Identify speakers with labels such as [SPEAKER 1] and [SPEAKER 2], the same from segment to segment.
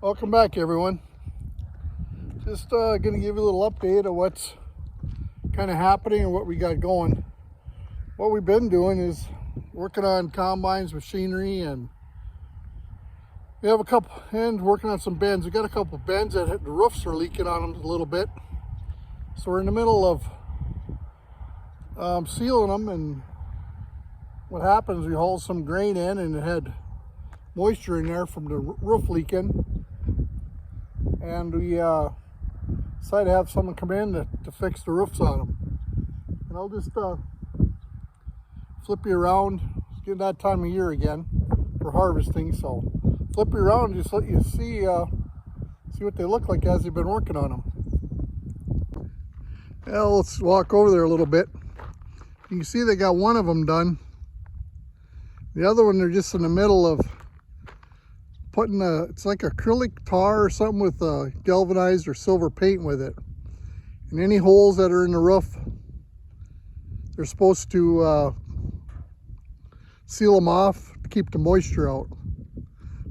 [SPEAKER 1] Welcome back, everyone. Just going to give you a little update of what's kind of happening and what we got going. What we've been doing is working on combines, machinery, and we have a couple, and working on some bends. We got a couple bends that the roofs are leaking on them a little bit. So we're in the middle of sealing them, and what happens, we haul some grain in and it had moisture in there from the roof leaking. And we decided to have someone come in to fix the roofs on them. And I'll just flip you around. It's getting that time of year again for harvesting, so flip you around and just let you see what they look like as they've been working on them. Well, let's walk over there a little bit. You can see they got one of them done. The other one, they're just in the middle of putting it's like acrylic tar or something with galvanized or silver paint with it. And any holes that are in the roof, they're supposed to seal them off to keep the moisture out.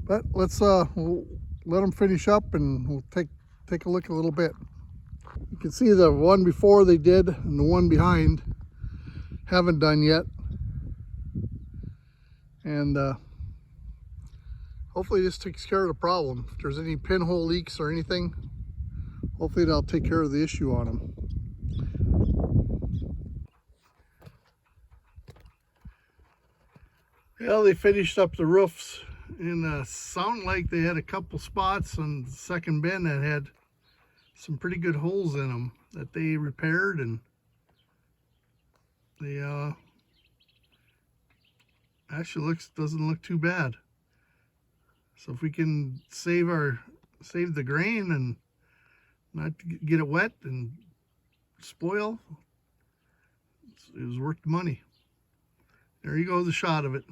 [SPEAKER 1] But let's we'll let them finish up and we'll take a look a little bit. You can see the one before they did and the one behind haven't done yet. And hopefully this takes care of the problem. If there's any pinhole leaks or anything, hopefully that'll take care of the issue on them. Well, they finished up the roofs, and sounded like they had a couple spots on the second bend that had some pretty good holes in them that they repaired, and they actually doesn't look too bad. So if we can save the grain and not get it wet and spoil, it was worth the money. There you go, the shot of it.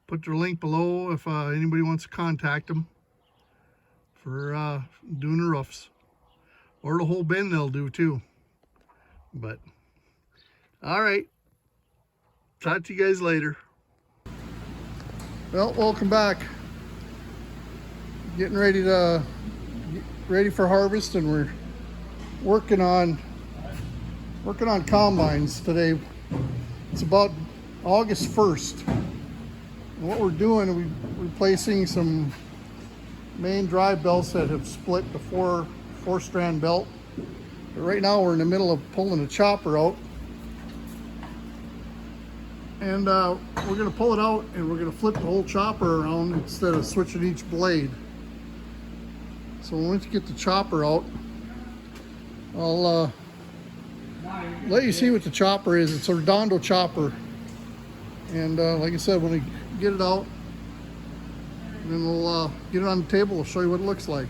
[SPEAKER 1] Put their link below if anybody wants to contact them for doing the roofs, or the whole bin they'll do too. But all right, talk to you guys later. Well, welcome back. Getting ready for harvest, and we're working on combines today. It's about August 1st. And what we're doing, we're replacing some main drive belts that have split, the four strand belt. But right now we're in the middle of pulling the chopper out. And we're gonna pull it out and we're gonna flip the whole chopper around instead of switching each blade. So once you get the chopper out, I'll let you see what the chopper is. It's a Redondo chopper. And like I said, when we get it out, and then we'll get it on the table, we'll show you what it looks like.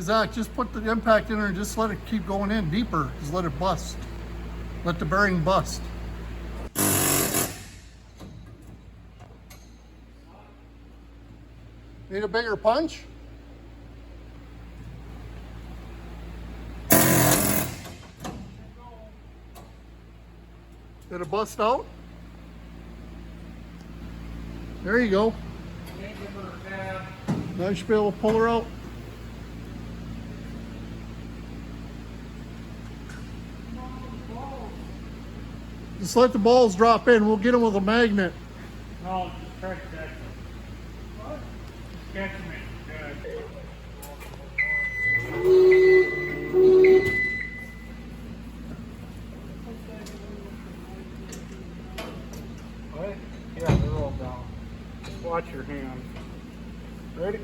[SPEAKER 1] Zach, just put the impact in there and just let it keep going in deeper. Just let it bust. Let the bearing bust. Need a bigger punch? Did it bust out? There you go. Now you should be able to pull her out. Just let the balls drop in. We'll get them with a magnet.
[SPEAKER 2] No, just try to catch them. What? Catch them in. Good. What? Yeah, they're all down. Just watch your hand. Ready?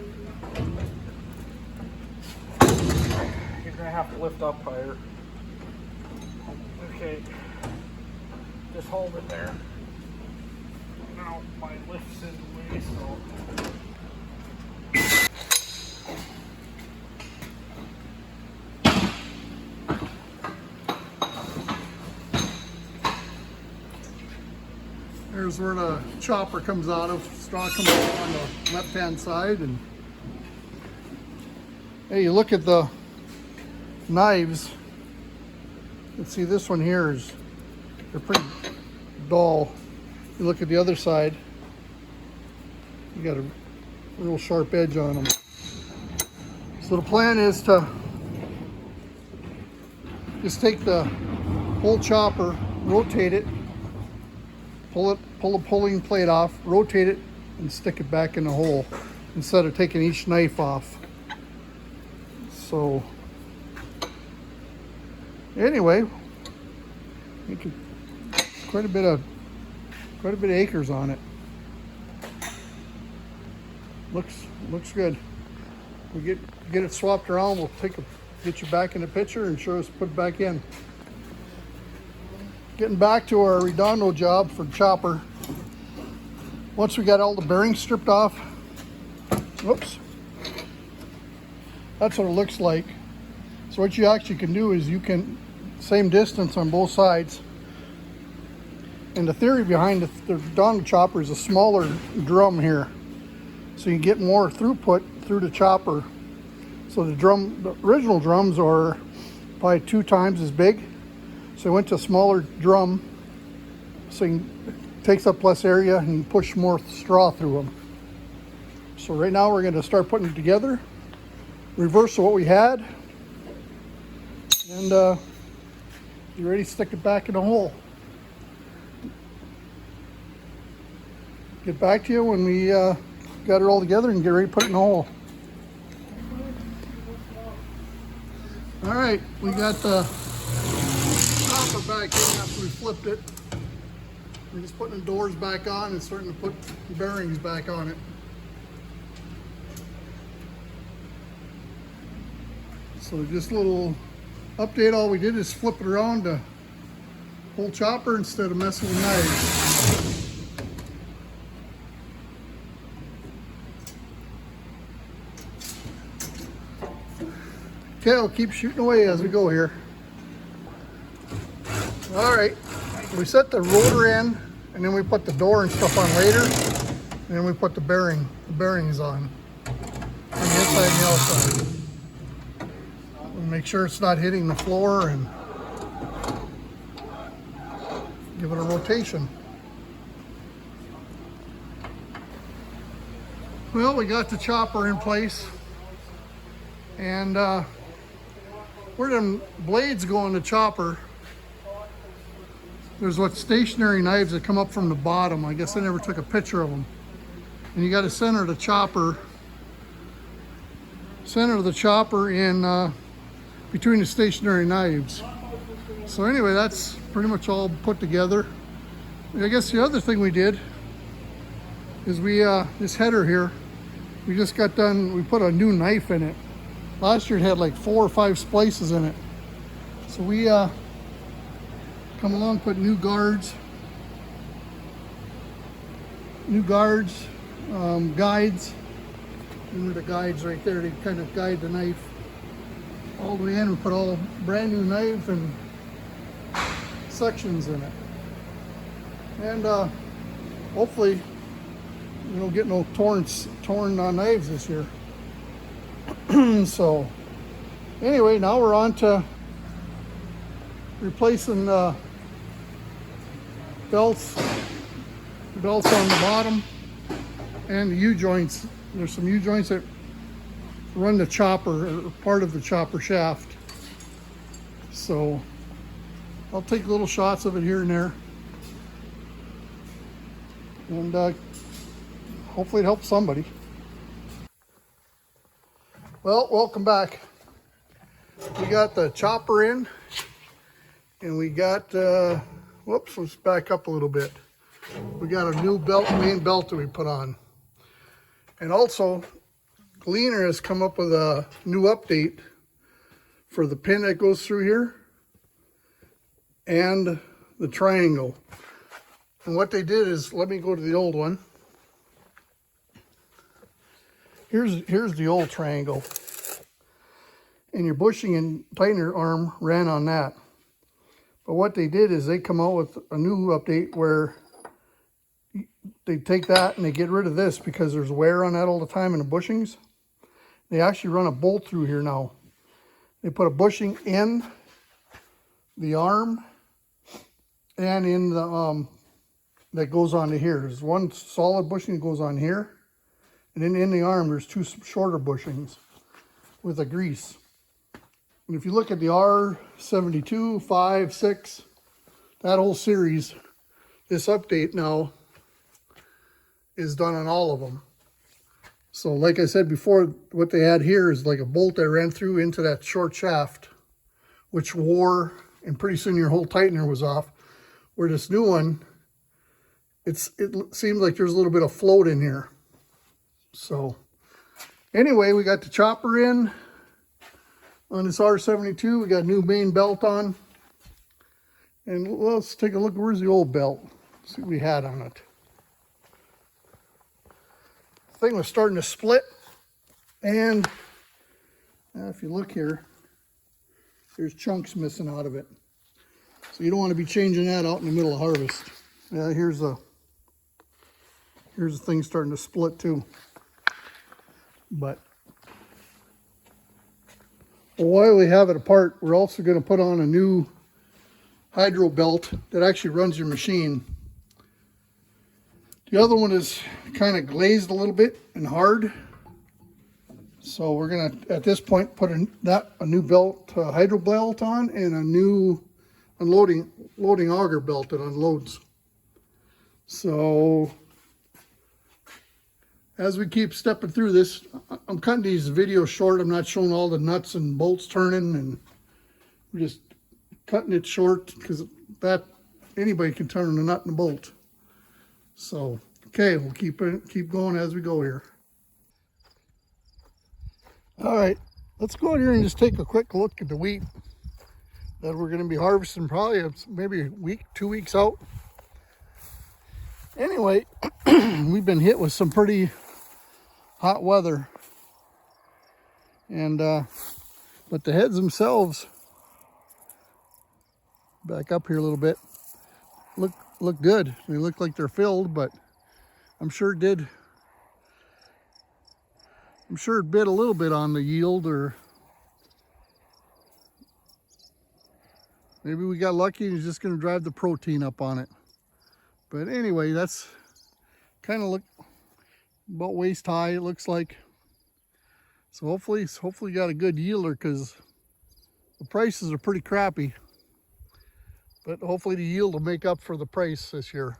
[SPEAKER 2] You're gonna have to lift up higher. Okay. Just hold it there. Now my lift's in the way, so.
[SPEAKER 1] Here's where the chopper comes out of. Straw comes out on the left-hand side, and hey, you look at the knives. Let's see, this one here is, they're pretty dull. You look at the other side, you got a real sharp edge on them. So the plan is to just take the whole chopper, rotate it, pull the pulling plate off, rotate it, and stick it back in the hole instead of taking each knife off. So anyway, you could quite a bit of acres on it. Looks good. We get it swapped around. We'll get you back in the picture and show us put it back in. Getting back to our Redondo job for chopper. Once we got all the bearings stripped off, whoops, that's what it looks like. So what you actually can do is you can, same distance on both sides. And the theory behind the Redondo chopper is a smaller drum here, so you get more throughput through the chopper. So the original drums are probably 2 times as big. So I went to a smaller drum, so it takes up less area and you push more straw through them. So right now we're going to start putting it together, reverse what we had, and be ready to stick it back in the hole. Get back to you when we got it all together and get ready to put it in the hole. All right, we got the chopper back in after we flipped it. We're just putting the doors back on and starting to put the bearings back on it. So just a little update. All we did is flip it around to whole chopper instead of messing with knives. Okay, I'll keep shooting away as we go here. All right, we set the rotor in, and then we put the door and stuff on later, and then we put the bearings on the inside and the outside. We'll make sure it's not hitting the floor and give it a rotation. Well, we got the chopper in place, and where them blades go on the chopper, there's what stationary knives that come up from the bottom. I guess I never took a picture of them. And you got to center the chopper in between the stationary knives. So anyway, that's pretty much all put together. I guess the other thing we did is we this header here, we just got done, we put a new knife in it. Last year it had like 4 or 5 splices in it. So we come along, put new guides, and the guides right there, they kind of guide the knife all the way in. We put all brand new knife and sections in it. And hopefully we don't get no torn knives this year. So anyway, now we're on to replacing the belts on the bottom and the U-joints. There's some U-joints that run the chopper, or part of the chopper shaft. So I'll take little shots of it here and there, and hopefully it helps somebody. Well, welcome back. We got the chopper in, and we got, whoops, let's back up a little bit. We got a new main belt that we put on. And also, Gleaner has come up with a new update for the pin that goes through here and the triangle. And what they did is, let me go to the old one. Here's the old triangle. And your bushing and tightener arm ran on that. But what they did is they come out with a new update where they take that and they get rid of this because there's wear on that all the time in the bushings. They actually run a bolt through here now. They put a bushing in the arm and in the that goes onto here. There's one solid bushing that goes on here, and then in the arm there's two shorter bushings with a grease. And if you look at the R72, 5, 6, that whole series, this update now is done on all of them. So like I said before, what they had here is like a bolt that ran through into that short shaft, which wore, and pretty soon your whole tightener was off. Where this new one, it seems like there's a little bit of float in here. So anyway, we got the chopper in on this R72. We got a new main belt on. And let's take a look. Where's the old belt? Let's see what we had on it. The thing was starting to split. And if you look here, there's chunks missing out of it. So you don't want to be changing that out in the middle of harvest. Yeah, here's the thing starting to split too. But while we have it apart, we're also going to put on a new hydro belt that actually runs your machine. The other one is kind of glazed a little bit and hard. So we're going to, at this point, put a new belt, hydro belt on, and a new loading auger belt that unloads. So as we keep stepping through this, I'm cutting these videos short. I'm not showing all the nuts and bolts turning, and we're just cutting it short because that anybody can turn a nut and a bolt. So okay, we'll keep going as we go here. All right, let's go in here and just take a quick look at the wheat that we're going to be harvesting probably maybe a week, 2 weeks out. Anyway, we've been hit with some pretty hot weather, and but the heads themselves, back up here a little bit, look good. They look like they're filled, but I'm sure it bid a little bit on the yield, or maybe we got lucky and it's just going to drive the protein up on it. But anyway, that's kind of look about waist high, it looks like. So hopefully you got a good yielder, because the prices are pretty crappy. But hopefully the yield will make up for the price this year.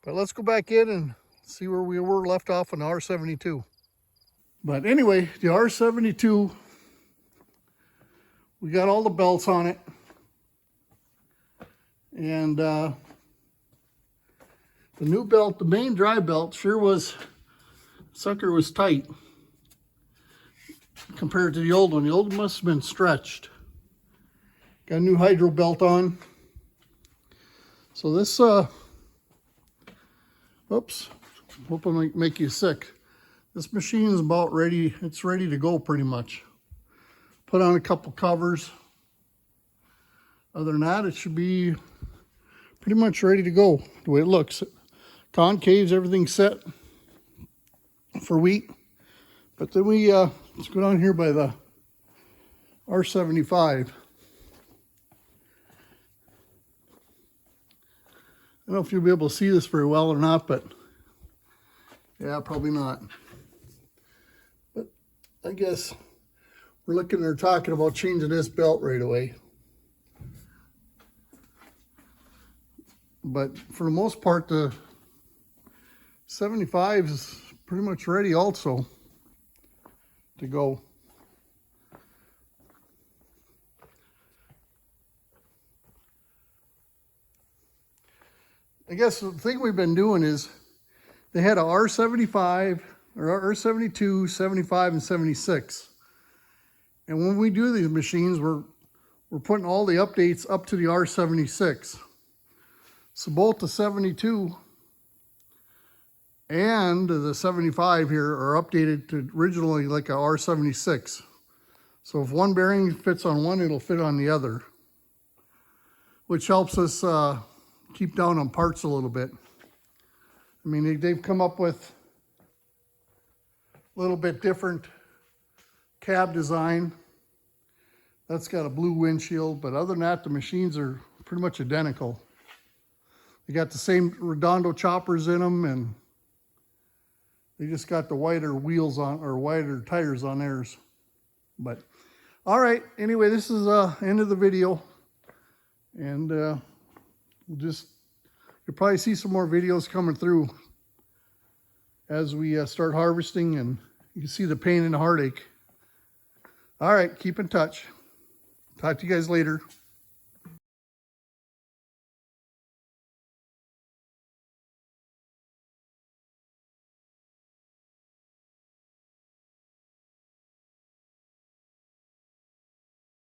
[SPEAKER 1] But let's go back in and see where we were left off on the R72. But anyway, the R72, we got all the belts on it. And the new belt, the main dry belt, sure was, sucker was tight compared to the old one. The old one must have been stretched. Got a new hydro belt on. So this, oops, hope I might make you sick. This machine is about ready, it's ready to go pretty much. Put on a couple covers. Other than that, it should be pretty much ready to go the way it looks. Concaves, everything's set for wheat. But then we, let's go down here by the R75. I don't know if you'll be able to see this very well or not, but yeah, probably not. But I guess we're looking or talking about changing this belt right away. But for the most part, the 75 is pretty much ready also to go. I guess the thing we've been doing is they had a R75 or R72, 75, and 76. And when we do these machines, we're putting all the updates up to the R76. So both the 72 and the 75 here are updated to originally like a R76. So if one bearing fits on one, it'll fit on the other, which helps us keep down on parts a little bit. I mean, they've come up with a little bit different cab design. That's got a blue windshield, but other than that, the machines are pretty much identical. They got the same Redondo choppers in them, and they just got the wider wheels on, or wider tires on theirs. But all right, anyway, this is end of the video, and you'll probably see some more videos coming through as we start harvesting, and you can see the pain and the heartache. All right, keep in touch. Talk to you guys later.